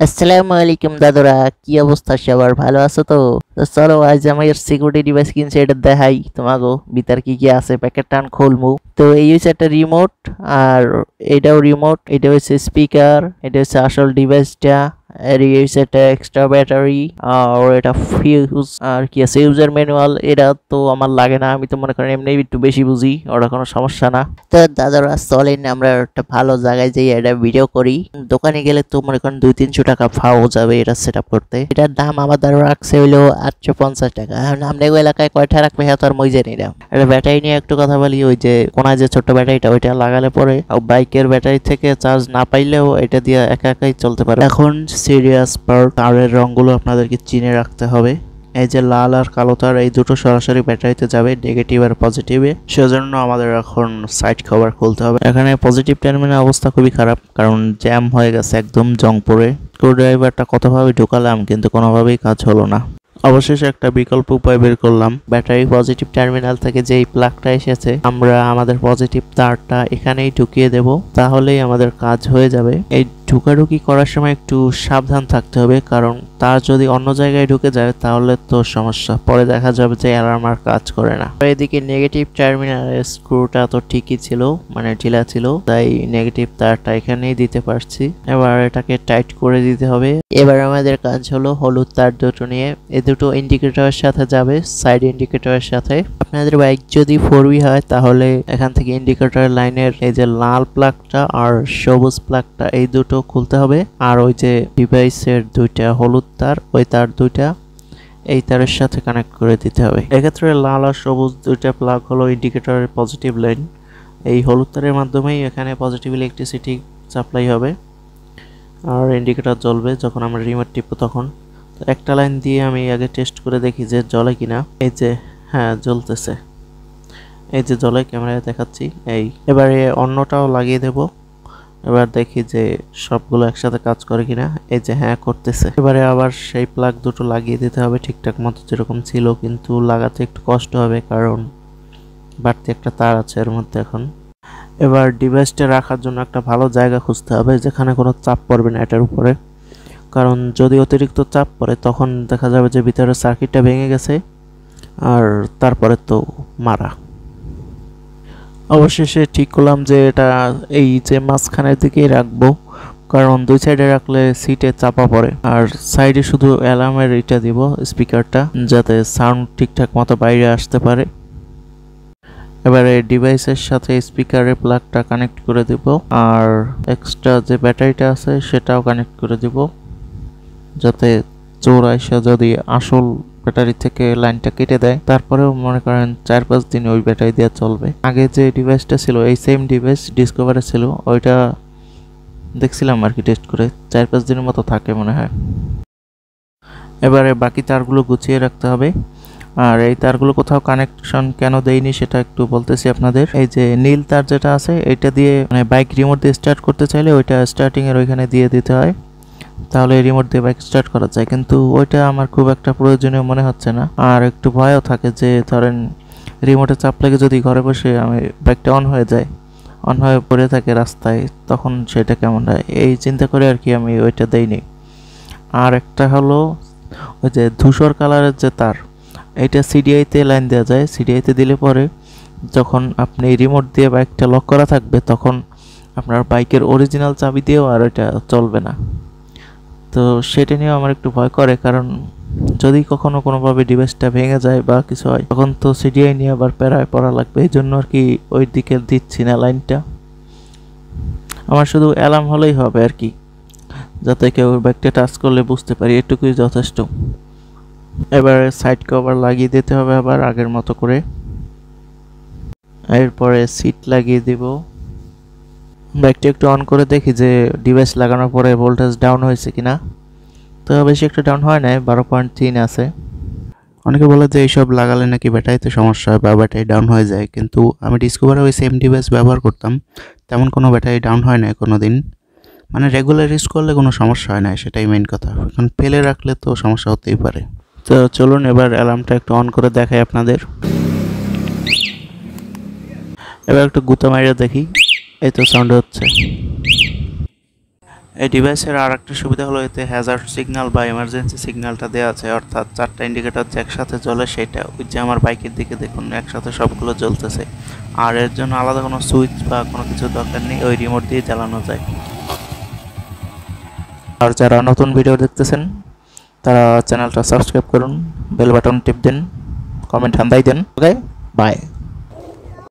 আসসালামু আলাইকুম দাদুরা, কি অবস্থা সবার? ভালো আছো তো? চলো আজ আমার সিকিউরিটি ডিভাইস কিনছে, এটা দেখাই তোমাকে ভিতর কি কি আছে। প্যাকেট টান খুলমু। তো এই হচ্ছে একটা রিমোট, আর এটাও রিমোট, এটা হচ্ছে স্পিকার, এটা হচ্ছে আসল ডিভাইসটা। আর এই হচ্ছে একটা এক্সট্রা ব্যাটারি, আর এটা ফিউজ, আর কি আছে ইউজার ম্যানুয়াল। এটা তো আমার লাগে না, আমি তো মনে করেন এমনি একটু বেশি বুঝি, ওটা কোনো সমস্যা না। তো দাদারা চলেন আমরা একটা ভালো জায়গায় যাই, এটা ভিডিও করি। দোকানে গেলে তো মনে করেন 200-300 টাকা ফাও যাবে এটা সেট আপ করতে। এটার দাম আমাদের রাখছে হইলো 850 টাকা। এখন আমরা এলাকায় কয়টা রাখবে হ্যাঁ তো আর মই জানি না। এটা ব্যাটারি নিয়ে একটু কথা বলি। ওই যে কোনায় যে ছোট্ট ব্যাটারিটা, ওইটা লাগালে পরে বাইকের ব্যাটারি থেকে চার্জ না পাইলেও এটা দিয়ে একা একাই চলতে পারে। এখন সিরিয়াস পার্ট, তারের রঙগুলো আপনাদেরকে চিনে রাখতে হবে। এই যে লাল আর কালো তার, এই দুটো সরাসরি ব্যাটারিতে যাবে, নেগেটিভ আর পজিটিভে। সেজন্য আমাদের এখন সাইড কভার খুলতে হবে। এখানে পজিটিভ টার্মিনাল অবস্থা খুবই খারাপ, কারণ জ্যাম হয়ে গেছে একদম জংপুরে। স্ক্রুড্রাইভারটা কতভাবে ঢুকালাম কিন্তু কোনোভাবেই কাজ হলো না। অবশেষে একটা বিকল্প উপায় বের করলাম। ব্যাটারি পজিটিভ টার্মিনাল থেকে যেই প্লাগটা এসেছে, আমরা আমাদের পজিটিভ তারটা এখানেই ঢুকিয়ে দেব, তাহলেই আমাদের কাজ হয়ে যাবে। এই ঢুকাঢুকি করার সময় একটু সাবধান থাকতে হবে, কারণ তার যদি অন্য জায়গায় ঢুকে যায় তাহলে তো সমস্যা, পরে দেখা যাবে যে অ্যালার্ম আর কাজ করে না। এদিকে নেগেটিভ টার্মিনালের স্ক্রুটা তো ঠিকই ছিল, মানে ঢিলা ছিল, তাই নেগেটিভ তারটা এখানেই দিতে পারছি। এবার এটাকে টাইট করে দিতে হবে। এবার আমাদের কাজ হলো হলুদ তার দুটো নিয়ে, এই দুটো ইন্ডিকেটরের সাথে যাবে, সাইড ইন্ডিকেটরের সাথে। আপনাদের বাইক যদি 4V হয় তাহলে এখান থেকে ইন্ডিকেটর লাইনের এই যে লাল প্লাগটা আর সবুজ প্লাগটা, এই দুটো খুলতে হবে। আর ওই যে ডিভাইসের দুইটা হলুদ তার, ওই তার দুইটা এই তারের সাথে কানেক্ট করে দিতে হবে। এক্ষেত্রে লাল আর সবুজ দুইটা প্লাগ হলো ইন্ডিকেটরের পজিটিভ লাইন। এই হলুদ তারের মাধ্যমেই এখানে পজিটিভ ইলেকট্রিসিটি সাপ্লাই হবে, আর ইন্ডিকেটর জ্বলবে যখন আমরা রিমোট টিপব তখন। তো একটা লাইন দিয়ে আমি আগে টেস্ট করে দেখি যে জ্বলে কিনা। এই যে হ্যাঁ জ্বলতেছে, এই যে জ্বলে, ক্যামেরায় দেখাচ্ছি। এবারে অন্যটাও লাগিয়ে দেব। এবার দেখি যে সবগুলো একসাথে কাজ করে কিনা। এই যে হ্যাঁ করতেছে। এবারে আবার সেই প্লাগ দুটো লাগিয়ে দিতে হবে ঠিকঠাক মতো যেরকম ছিল, কিন্তু লাগাতে একটু কষ্ট হবে কারণ বাড়তি একটা তার আছে এর মধ্যে এখন। এবার ডিভাইসটা রাখার জন্য একটা ভালো জায়গা খুঁজতে হবে যেখানে কোনো চাপ পড়বে না এটার উপরে, কারণ যদি অতিরিক্ত চাপ পড়ে তখন দেখা যাবে যে ভিতরের সার্কিটটা ভেঙে গেছে, আর তারপরে তো মারা। অবশেষে ঠিক করলাম যে এটা এই যে মাঝখানের দিকেই রাখবো, কারণ দুই সাইডে রাখলে সিটে চাপা পড়ে। আর সাইডে শুধু অ্যালার্মের এটা দিব, স্পিকারটা, যাতে সাউন্ড ঠিকঠাক মতো বাইরে আসতে পারে। এবারে ডিভাইসের সাথে স্পিকারের প্লাগটা কানেক্ট করে দিব, আর এক্সট্রা যে ব্যাটারিটা আছে সেটাও কানেক্ট করে দিব, যাতে চোর আইসা যদি আসল ব্যাটারি থেকে লাইনটা কেটে দেয় তারপরেও মনে করেন 4-5 দিন ওই ব্যাটারি দিয়ে চলবে। আগে যে ডিভাইসটা ছিল, এই সেম ডিভাইস ডিসকভারে ছিল, ওইটা দেখছিলাম আর কি টেস্ট করে, 4-5 দিনের মতো থাকে মনে হয়। এবারে বাকি তারগুলো গুছিয়ে রাখতে হবে। আর এই তারগুলো কোথাও কানেকশন কেন দেয়নি সেটা একটু বলতেছি আপনাদের। এই যে নীল তার যেটা আছে, এটা দিয়ে মানে বাইক রিমোট দিয়ে স্টার্ট করতে চাইলে ওইটা স্টার্টিং এর ওইখানে দিয়ে দিতে হয়, তাহলে রিমোট দিয়ে বাইক স্টার্ট করা যায়। কিন্তু ওইটা আমার খুব একটা প্রয়োজনীয় মনে হচ্ছে না। আর একটু ভয়ও থাকে যে ধরেন রিমোটে চাপ লেগে যদি ঘরে বসে আমি বাইকটা অন হয়ে যায়, অন হয়ে পড়ে থাকে রাস্তায়, তখন সেটা কেমন হয়, এই চিন্তা করে আর কি আমি ওইটা দেইনি। আর একটা হলো ওই যে ধূসর কালারের যে তার, এইটা সিডিআইতে লাইন দেওয়া যায়। সিডিআইতে দিলে পরে যখন আপনি রিমোট দিয়ে বাইকটা লক করা থাকবে তখন আপনার বাইকের অরিজিনাল চাবি দিয়েও আর এটা চলবে না। তো সেটা নিয়ে আমার একটু ভয় করে, কারণ যদি কখনো কোনোভাবে ডিভাইসটা ভেঙে যায় বা কিছু হয় তখন তো সিডিআই নিয়ে আবার প্যারায় পড়া লাগবে। এই জন্য আর কি ওই দিকে দিচ্ছি না লাইনটা। আমার শুধু অ্যালার্ম হলেই হবে আর কি, যাতে কেউ বাইকটা টাচ করলে বুঝতে পারি, এটুকুই যথেষ্ট। এবারে সাইড কভার লাগিয়ে দিতে হবে আবার আগের মতো করে। এরপরে সিট লাগিয়ে দিব। বাইকটা একটু অন করে দেখি যে ডিভাইস লাগানোর পরে ভোল্টেজ ডাউন হয়েছে কিনা। তো বেশি একটা ডাউন হয় নাই, 12.3 আছে। অনেকে বলে যে এইসব লাগালে নাকি ব্যাটারিতে সমস্যা হয় বা ব্যাটারি ডাউন হয়ে যায়, কিন্তু আমি ডিসকভারে ওই সেম ডিভাইস ব্যবহার করতাম, তেমন কোনো ব্যাটারি ডাউন হয় না কোনো দিন। মানে রেগুলার ইউজ করলে কোনো সমস্যা হয় না, সেটাই মেইন কথা। এখন ফেলে রাখলে তো সমস্যা হতেই পারে। তো চলুন এবার অ্যালার্মটা একটু অন করে দেখাই আপনাদের। এবার একটু গুঁতা মারিয়ে দেখি, এই তো সাউন্ড হচ্ছে। এই ডিভাইসের আর একটা সুবিধা হলো এতে হ্যাজার্ড সিগন্যাল বা এমার্জেন্সি সিগন্যালটা দেওয়া আছে, অর্থাৎ 4টা ইন্ডিকেটর যে একসাথে জ্বলে সেটা। ওই যে আমার বাইকের দিকে দেখুন একসাথে সবগুলো জ্বলতেছে। আর এর জন্য আলাদা কোনো সুইচ বা কোনো কিছু দরকার নেই, ওই রিমোট দিয়ে চালানো যায়। আর যারা নতুন ভিডিও দেখতেছেন তারা চ্যানেলটা সাবস্ক্রাইব করুন, বেল বাটন টিপ দেন, কমেন্ট হান্দাই দেন। Okay, by.